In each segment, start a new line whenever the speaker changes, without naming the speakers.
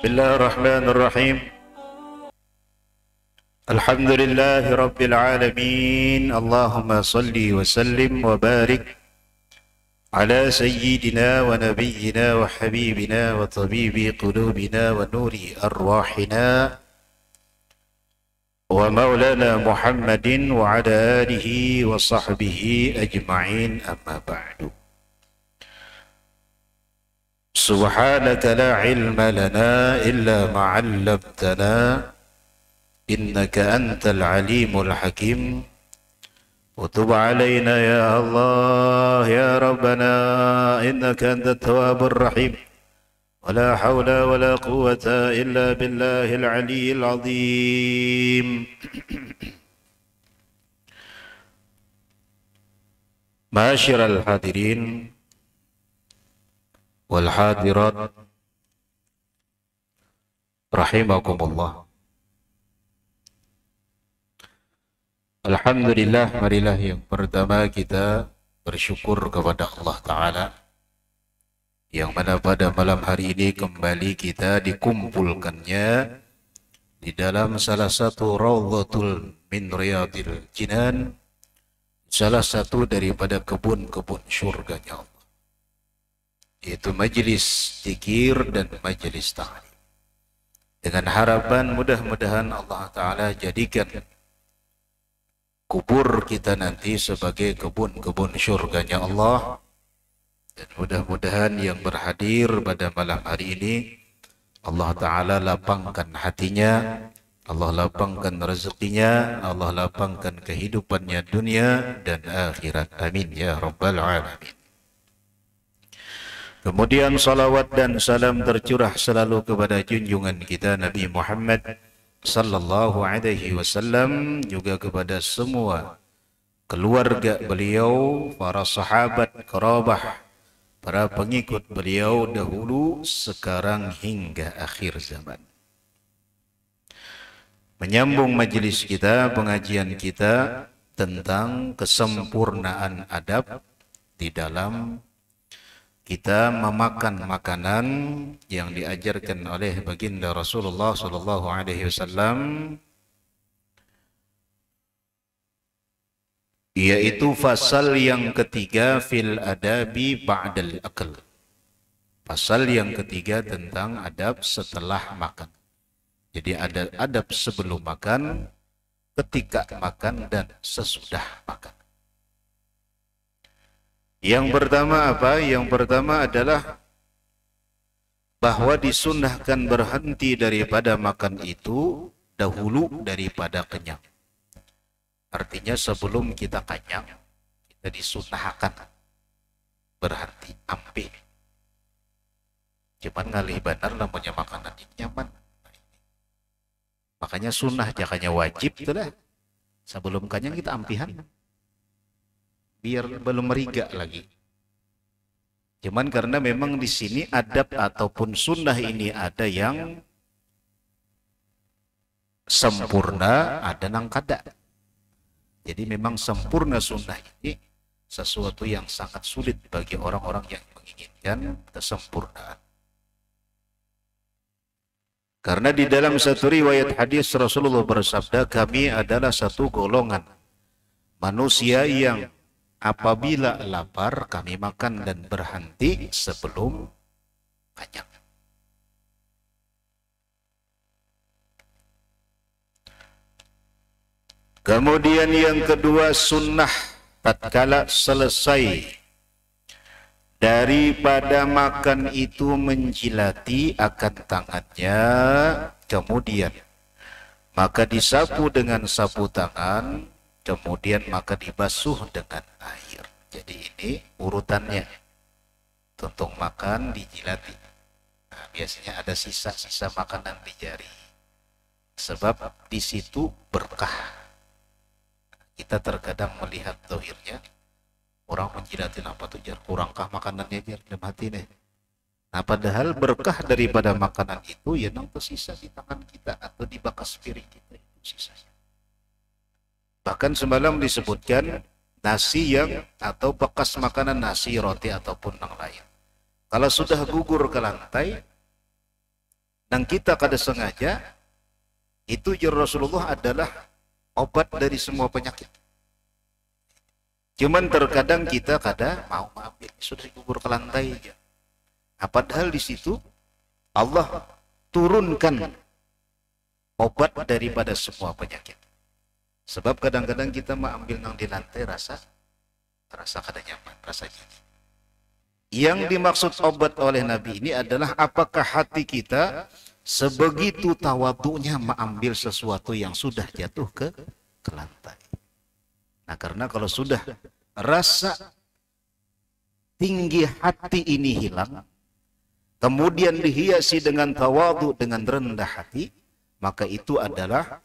Bismillahirrahmanirrahim. Alhamdulillahi Rabbil Alamin. Allahumma salli wa sallim wa barik ala sayyidina wa nabiyyina wa habibina wa tabibi qulubina wa nuri arwahina wa maulana Muhammadin wa ala alihi wa sahbihi ajma'in, amma ba'du. Subhanaka la ilma lana illa ma 'allamtana innaka antal alimul hakim. Wa tub 'alaina ya Allah ya Rabbana innaka antat tawwabur rahim. Wa la hawla wa la quwwata illa billahil aliyyil azim. Ma'asyiral hadirin wal hadirat rahimakumullah. Alhamdulillah, marilah yang pertama kita bersyukur kepada Allah Ta'ala yang mana pada malam hari ini kembali kita dikumpulkannya di dalam salah satu raudhatul min riyadil jinan, salah satu daripada kebun-kebun syurganya Allah, yaitu majelis zikir dan majelis ta'lim. Dengan harapan mudah-mudahan Allah Ta'ala jadikan kubur kita nanti sebagai kebun-kebun syurganya Allah. Dan mudah-mudahan yang berhadir pada malam hari ini Allah Ta'ala lapangkan hatinya, Allah lapangkan rezekinya, Allah lapangkan kehidupannya dunia dan akhirat. Amin ya Rabbal Alamin. Kemudian salawat dan salam tercurah selalu kepada junjungan kita Nabi Muhammad sallallahu alaihi wasallam, juga kepada semua keluarga beliau, para sahabat, kerabah, para pengikut beliau dahulu, sekarang hingga akhir zaman. Menyambung majelis kita, pengajian kita tentang kesempurnaan adab di dalam kita memakan makanan yang diajarkan oleh baginda Rasulullah sallallahu alaihi wasallam, yaitu pasal yang ketiga fil adabi ba'dal akal. Pasal yang ketiga tentang adab setelah makan. Jadi ada adab sebelum makan, ketika makan, dan sesudah makan. Yang pertama apa? Yang pertama adalah bahwa disunnahkan berhenti daripada makan itu dahulu daripada kenyang. Artinya sebelum kita kenyang, kita disunnahkan berhenti, ampe. Cuman ngalih benar namanya makanan yang nyaman. Makanya sunnah, jangannya wajib itulah. Sebelum kenyang kita ampihan, biar belum meriga lagi. Cuman karena memang di sini adab ataupun sunnah ini ada yang sempurna, ada yang kada. Jadi memang sempurna sunnah ini sesuatu yang sangat sulit bagi orang-orang yang menginginkan kesempurnaan. Karena di dalam satu riwayat hadis Rasulullah bersabda, kami adalah satu golongan manusia yang apabila lapar kami makan dan berhenti sebelum kenyang. Kemudian yang kedua, sunnah tatkala selesai daripada makan itu menjilati akan tangannya, kemudian maka disapu dengan sapu tangan, kemudian maka dibasuh dengan air. Jadi ini urutannya. Tuntung makan, dijilati. Nah, biasanya ada sisa-sisa makanan di jari. Sebab di situ berkah. Kita terkadang melihat zahirnya, orang menjilatin apa tuh jar, kurangkah makanannya jar dalam hati nih. Nah padahal berkah daripada makanan itu ya nang tersisa di tangan kita atau di bekas piring kita itu sisanya. Bahkan semalam disebutkan nasi yang atau bekas makanan nasi, roti ataupun yang lain. Kalau sudah gugur ke lantai, Dan kita kada sengaja, itu ya Rasulullah adalah obat dari semua penyakit. Cuman terkadang kita kada mau mengambil, sudah dikubur ke lantai aja. Nah, padahal di situ Allah turunkan obat daripada semua penyakit. Sebab kadang-kadang kita mengambil nang di lantai rasa kada nyaman, rasanya. Yang dimaksud obat oleh Nabi ini adalah apakah hati kita sebegitu tawadhu'nya mengambil sesuatu yang sudah jatuh ke lantai. Nah, karena kalau sudah rasa tinggi hati ini hilang, kemudian dihiasi dengan tawadhu, dengan rendah hati, maka itu adalah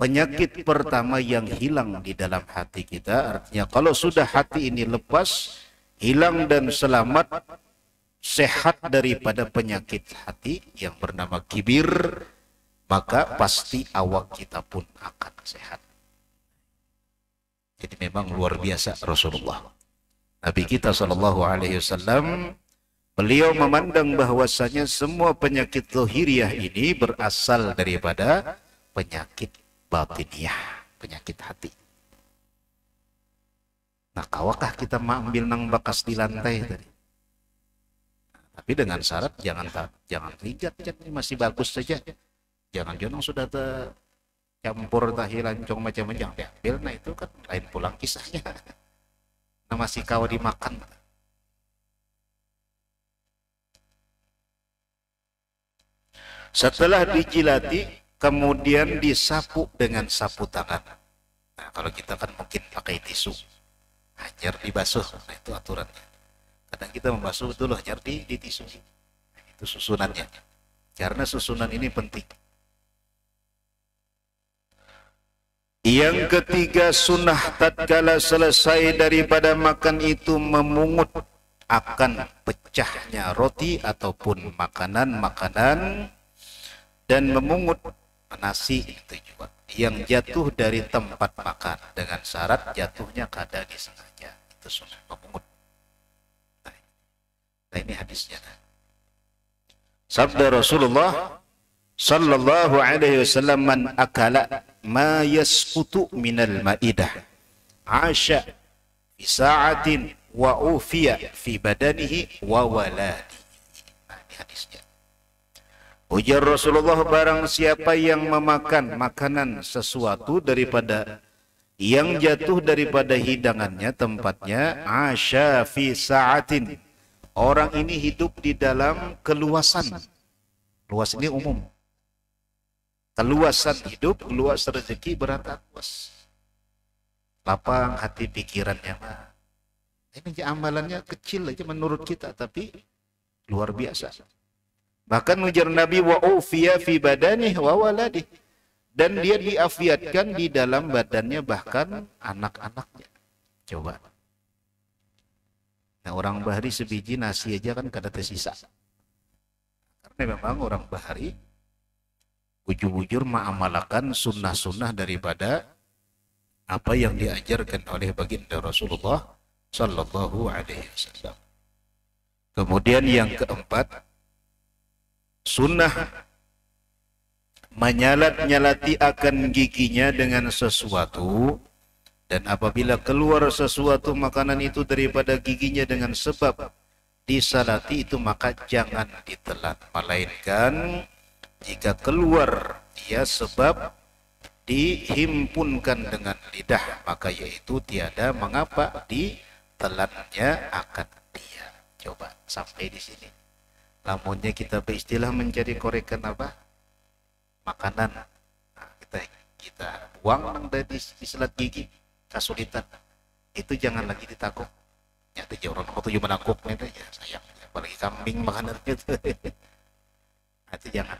penyakit pertama yang hilang di dalam hati kita. Artinya kalau sudah hati ini lepas, hilang dan selamat, sehat daripada penyakit hati yang bernama kibir, maka pasti awak kita pun akan sehat. Jadi memang luar biasa Rasulullah. Nabi kita SAW, beliau memandang bahwasanya semua penyakit lahiriah ini berasal daripada penyakit batiniah, penyakit hati. Nah, kawakah kita mengambil nang bakas di lantai tadi? Tapi dengan syarat jangan ligat, ini masih bagus saja. Jangan sudah campur tahi lancong macam-macam diambil. Nah, itu kan lain pulang kisahnya. Nah, masih kau dimakan. Setelah dijilati, kemudian disapu dengan sapu tangan. Nah, kalau kita kan mungkin pakai tisu, hanyar dibasuh. Nah, itu aturannya. Kadang kita membasuh betul hanyar di tisu. Nah, itu susunannya. Karena susunan ini penting. Yang ketiga, sunnah tatkala selesai daripada makan itu memungut akan pecahnya roti ataupun makanan-makanan, dan memungut nasi itu juga yang jatuh dari tempat makan, dengan syarat jatuhnya kada disengaja. Itu sunnah memungut. Nah, ini hadisnya. Sabda Rasulullah sallallahu alaihi wasallam, man akala ma yasqutu minal ma'idah asya fi sa'atin wa ufiya fi badanihi wa waladi. Nah, ini hadisnya. Ujar Rasulullah, barang siapa yang memakan makanan sesuatu daripada yang jatuh daripada hidangannya, tempatnya, asya fi sa'atin, orang ini hidup di dalam keluasan. Luas ini umum. Keluasan hidup, luas rezeki, berata luas. Lapang hati pikirannya mah. Ini amalannya kecil aja menurut kita, tapi luar biasa. Bahkan ujar Nabi, wa ufiya fi badanih wa waladih, dan dia diafiatkan di dalam badannya, bahkan anak-anaknya. Coba. Nah, orang Bahari sebiji nasi aja kan kada tersisa. Karena memang orang Bahari bujur-bujur mengamalkan sunnah-sunnah daripada apa yang diajarkan oleh baginda Rasulullah sallallahu alaihi wasallam. Kemudian yang keempat, sunnah menyalat-nyalati akan giginya dengan sesuatu, dan apabila keluar sesuatu makanan itu daripada giginya dengan sebab disalati itu, maka jangan ditelan, melainkan jika keluar dia sebab dihimpunkan dengan lidah, maka yaitu tiada mengapa ditelannya akan dia. Coba sampai di sini. Lamunnya kita beristilah mencari korekan apa? Makanan. Nah, kita buang dari selat gigi, kesulitan. Itu jangan lagi ditakuk. Nyata orang waktu cuma menakuk itu ya sayang. Apalagi kambing makanan itu. Itu jangan.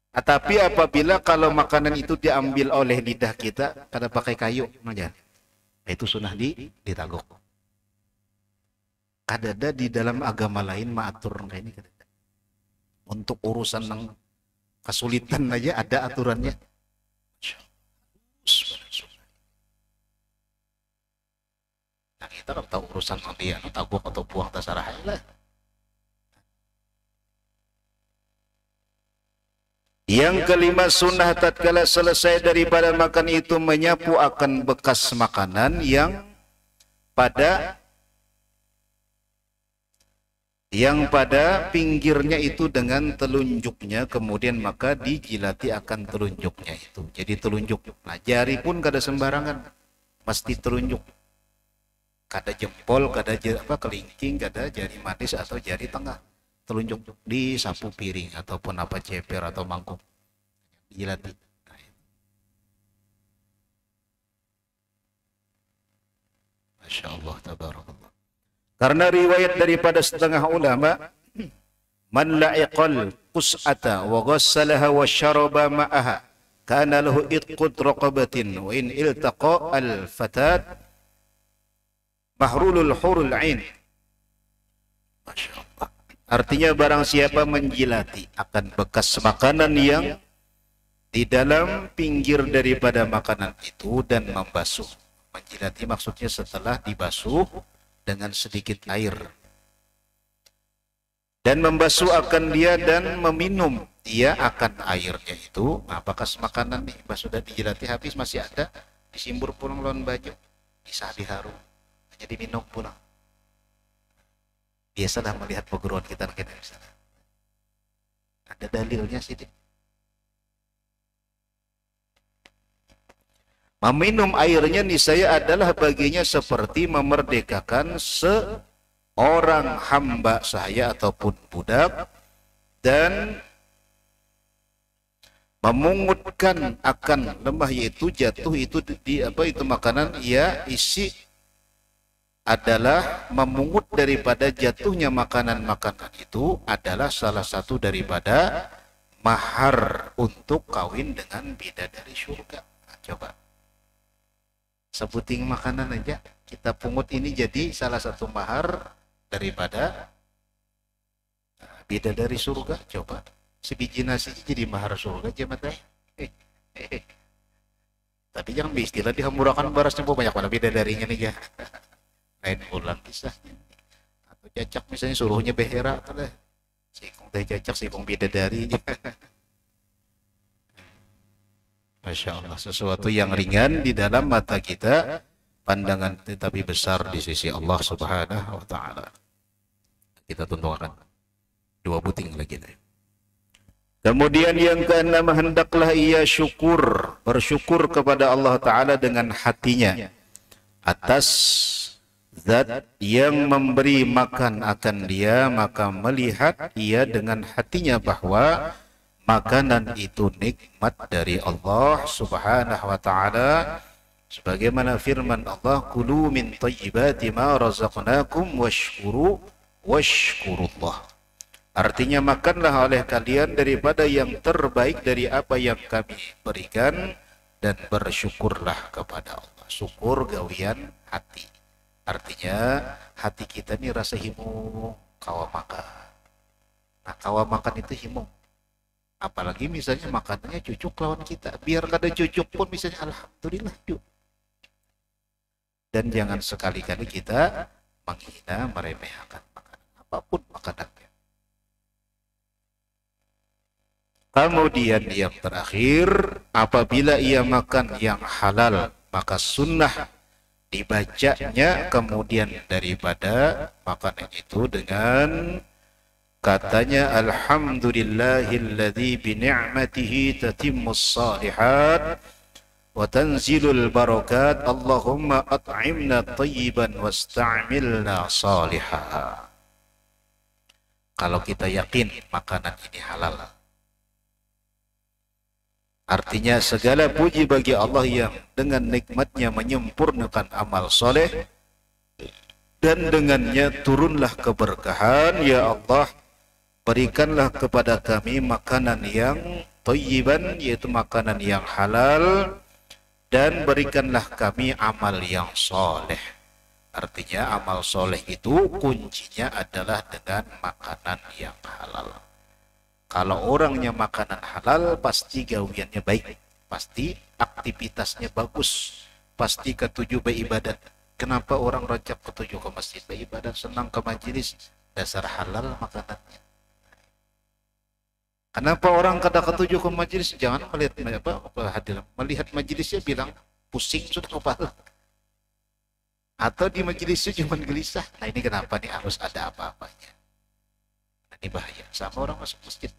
Tapi apabila kalau makanan itu diambil oleh lidah kita, kada pakai kayu, jangan. Itu sunnah ditagok. Kadada di dalam agama lain maatur kayak ini kadada. Untuk urusan yang kesulitan aja ada aturannya. Nah, kita kan tahu urusan dia, tagok atau buang tasarah lah. Yang kelima, sunnah tatkala selesai daripada makan itu menyapu akan bekas makanan yang pada pinggirnya itu dengan telunjuknya, kemudian maka dijilati akan telunjuknya itu. Jadi telunjuk. Nah, jari pun kada sembarangan, mesti telunjuk. Kada jempol, kada kelingking, kada jari manis atau jari tengah. Telunjuk di sapu piring ataupun apa ceper atau mangkuk, jilati. Masya Allah, tabarakallah. Karena riwayat daripada setengah ulama, man la'iqal qus'ata wa ghassalaha wa syaraba ma'aha kana lahu itqud raqabatin wa in iltaqa al-fatat mahrulul hurul ain. Masya Allah. Artinya barang siapa menjilati akan bekas makanan yang di dalam pinggir daripada makanan itu dan membasuh. Menjilati maksudnya setelah dibasuh dengan sedikit air. Dan membasuh akan dia dan meminum dia akan airnya itu. Nah, bekas makanan nih, basuh dan dijilati habis masih ada, disimbur pulang lawan baju, bisa diharu, hanya diminum pulang. Biasalah melihat perguruan kita misalnya. Ada dalilnya sih. Meminum airnya niscaya adalah baginya seperti memerdekakan seorang hamba sahaya ataupun budak dan memungutkan akan lemah, yaitu jatuh itu di itu makanan ia isi adalah memungut daripada jatuhnya makanan-makanan itu adalah salah satu daripada mahar untuk kawin dengan bidadari surga. Nah, coba sebuting makanan aja kita pungut, ini jadi salah satu mahar daripada bidadari surga. Coba sebiji nasi jadi mahar surga jemaah. Tapi jangan istilah dihamburakan barasnya banyak mana bidadarinya nih ya. Lain ulang kisahnya. Atau cacak misalnya suruhnya behera atau sikung teh cacak sikung bidadari. Masya Allah, sesuatu yang ringan di dalam mata kita, pandangan tetapi besar di sisi Allah Subhanahu wa taala. Kita tunjukkan dua buting lagi nih. Kemudian yang keenam, hendaklah ia bersyukur kepada Allah taala dengan hatinya atas zat yang memberi makan akan dia, maka melihat ia dengan hatinya bahwa makanan itu nikmat dari Allah Subhanahu wa taala, sebagaimana firman Allah, kulu min thayyibati ma razaqnakum washkurullah. Artinya makanlah oleh kalian daripada yang terbaik dari apa yang kami berikan dan bersyukurlah kepada Allah. Syukur gawian hati. Artinya hati kita ini rasa himu kawa makan. Nah, kawa makan itu himu. Apalagi misalnya makanannya cucuk lawan kita. Biar kada cucuk pun misalnya alhamdulillah yuk. Dan jangan sekali-kali kita menghina, meremehkan makanan. Apapun makanannya. Kemudian yang terakhir, apabila ia makan yang halal, maka sunnah dibacanya kemudian daripada makanan itu dengan katanya alhamdulillahilladzi bi ni'matihi tatimmus shalihat wa tanzilul barakat Allahumma at'imna thayyiban wasta'milna salihah. Kalau kita yakin makanan ini halal, artinya segala puji bagi Allah yang dengan nikmatnya menyempurnakan amal soleh dan dengannya turunlah keberkahan. Ya Allah, berikanlah kepada kami makanan yang thayyiban, yaitu makanan yang halal, dan berikanlah kami amal yang soleh. Artinya amal soleh itu kuncinya adalah dengan makanan yang halal. Kalau orangnya makanan halal, pasti gawiannya baik, pasti aktivitasnya bagus, pasti ketujuh beribadat. Kenapa orang Rajab ketujuh ke masjid beribadat, senang ke majelis? Dasar halal makanannya. Kenapa orang kada ketujuh ke majelis? Jangan melihat hadir, melihat majelisnya bilang pusing sudah kepala. Atau di majelisnya cuma gelisah. Nah ini kenapa nih harus ada apa-apanya? Nah, ini bahaya. Sama orang masuk masjid.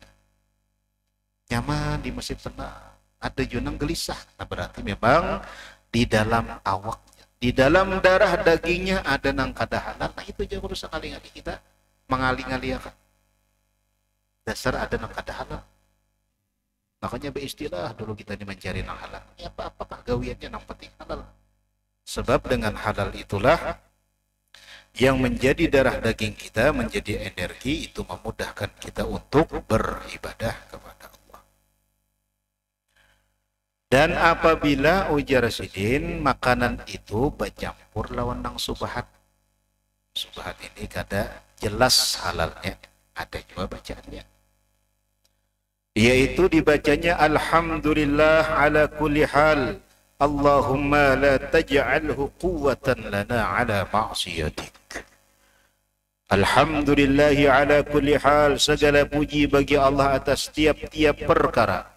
Nyaman di masjid tenang. Ada junang gelisah. Nah berarti memang di dalam awaknya, di dalam darah dagingnya ada nang kada halal. Nah itu aja urusan kali-kali kita mengalih-ngaliakan. Dasar ada nang kada halal. Makanya beristilah dulu kita ini mencari nang halal. Ini apa-apa gawiannya nang penting halal. Sebab dengan halal itulah yang menjadi darah daging kita, menjadi energi, itu memudahkan kita untuk beribadah kepada Allah. Dan apabila ujar sidin makanan itu bercampur lawan nang subhat. Subhat ini kada jelas halalnya, ada juga bacaannya. Yaitu dibacanya alhamdulillah ala kulli hal. Allahumma la taj'alhu quwwatan lana ala ma'siyatik. Alhamdulillahi ala kulli hal. Segala puji bagi Allah atas tiap-tiap perkara.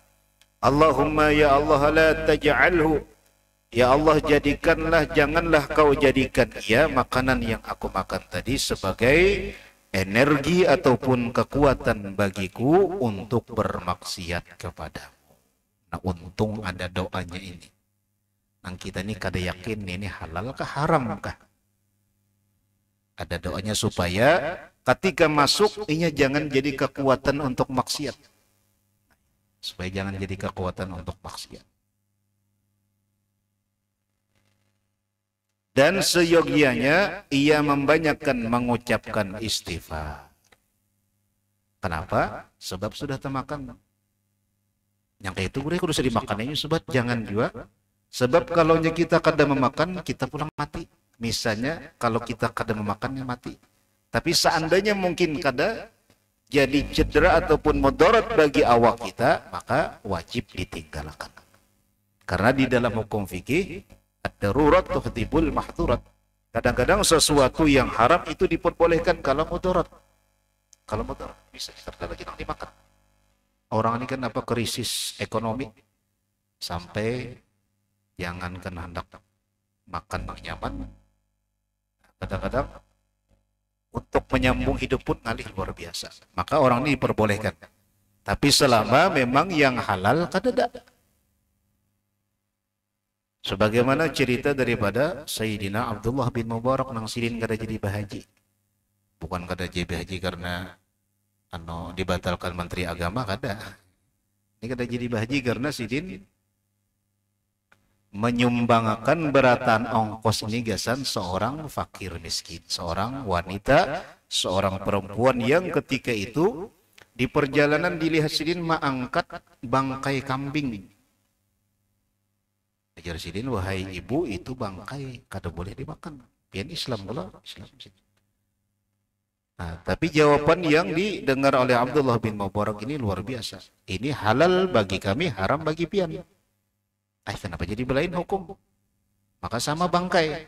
Allahumma ya Allah la taj'alhu. Ya Allah jadikanlah, janganlah kau jadikan ia makanan yang aku makan tadi sebagai energi ataupun kekuatan bagiku untuk bermaksiat kepadamu. Nah untung ada doanya ini. Nang kita ini kada yakin ini halal kah haram kah? Ada doanya supaya ketika masuk ini jangan jadi kekuatan untuk maksiat. Supaya jangan jadi kekuatan untuk maksiat. Dan seyogianya ia membanyakkan mengucapkan istighfar. Kenapa? Sebab sudah termakan. Yang kayak itu kudu dimakan ini sebab jangan juga. Sebab kalau kita kada memakan kita pulang mati. Misalnya kalau kita kada memakannya mati. Tapi seandainya mungkin kada jadi cedera ataupun mudarat bagi awak kita, maka wajib ditinggalkan. Karena di dalam hukum fikih ad-darurat tuhdibul mahdurat. Kadang-kadang sesuatu yang haram itu diperbolehkan kalau mudarat. Kalau mudarat bisa lagi yang dimakan. Orang ini kan krisis ekonomi sampai jangankan hendak makan yang nyaman. Kadang-kadang untuk menyambung hidup pun ngalih luar biasa. Maka orang ini diperbolehkan. Tapi selama memang yang halal kadada. Sebagaimana cerita daripada Sayyidina Abdullah bin Mubarak nang sidin kada jadi bahaji. Bukan kada jadi bahaji karena dibatalkan menteri agama kada. Ini kada jadi bahaji karena sidin menyumbangkan beratan ongkos ini gasan seorang fakir miskin, seorang wanita, seorang perempuan yang ketika itu di perjalanan dilihat sidin mengangkat bangkai kambing. Ajar sidin, wahai ibu itu bangkai kada boleh dimakan. Pian Islam pula, Islam. Nah, tapi jawaban yang didengar oleh Abdullah bin Mubarak ini luar biasa. Ini halal bagi kami, haram bagi pian. Kenapa jadi belain hukum? Maka sama bangkai.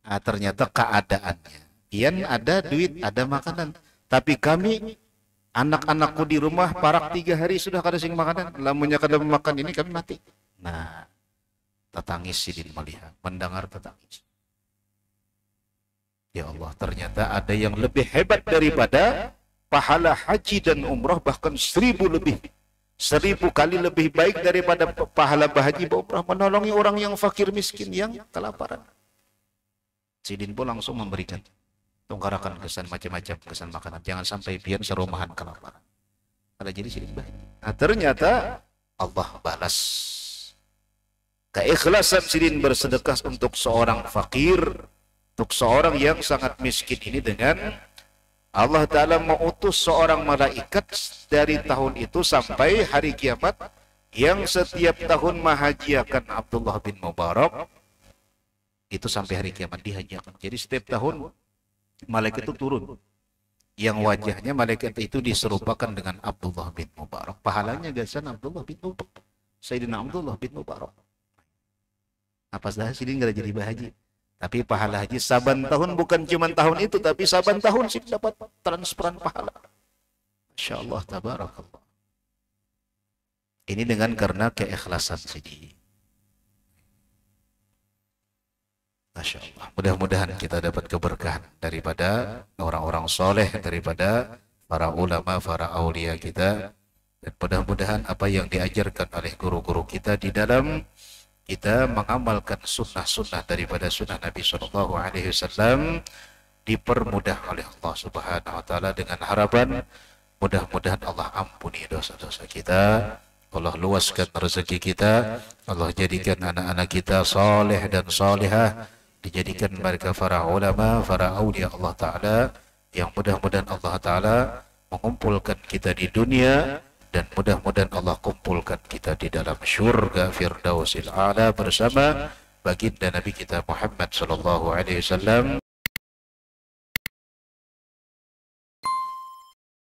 Nah, ternyata keadaannya. Pian ada duit, ada makanan. Tapi kami, anak-anakku di rumah, parak 3 hari sudah kada sing makanan. Lamunnya kada makan ini kami mati. Nah, tetangis sidin melihat, mendengar tetangis. Ya Allah, ternyata ada yang lebih hebat daripada pahala haji dan umrah, bahkan 1000 lebih. 1000 kali lebih baik daripada pahala haji umrah, menolongi orang yang fakir miskin yang kelaparan. Sidin pun langsung memberikan tungkarakan kesan macam-macam kesan makanan. Jangan sampai pian serumahan kelaparan. Ada jadi sidin baik. Nah, ternyata Allah balas keikhlasan sidin bersedekah untuk seorang fakir, untuk seorang yang sangat miskin ini dengan Allah Ta'ala mengutus seorang malaikat dari tahun itu sampai hari kiamat yang setiap tahun menghajiakan Abdullah bin Mubarak itu sampai hari kiamat dihajiakan. Jadi setiap tahun malaikat itu turun yang wajahnya malaikat itu diserupakan dengan Abdullah bin Mubarak. Pahalanya gasan Abdullah bin Mubarak, Sayyidina Abdullah bin Mubarak. Apa saja sidin gak jadi bahaji. Tapi pahala haji saban tahun, bukan cuma tahun itu, tapi saban tahun sih dapat transferan pahala. Masya Allah, tabarakallah. Ini dengan karena keikhlasan sendiri. Masya Allah. Mudah-mudahan kita dapat keberkahan daripada orang-orang soleh, daripada para ulama, para aulia kita. Dan mudah-mudahan apa yang diajarkan oleh guru-guru kita di dalam kita mengamalkan sunnah-sunnah daripada sunnah Nabi SAW dipermudah oleh Allah Subhanahu Wa Taala dengan harapan mudah-mudahan Allah ampuni dosa-dosa kita, Allah luaskan rezeki kita, Allah jadikan anak-anak kita saleh dan salihah, dijadikan mereka para ulama, para aulia Allah Ta'ala, yang mudah-mudahan Allah Ta'ala mengumpulkan kita di dunia, dan mudah-mudahan Allah kumpulkan kita di dalam syurga Firdausil A'la bersama baginda Nabi kita Muhammad sallallahu alaihi wasallam.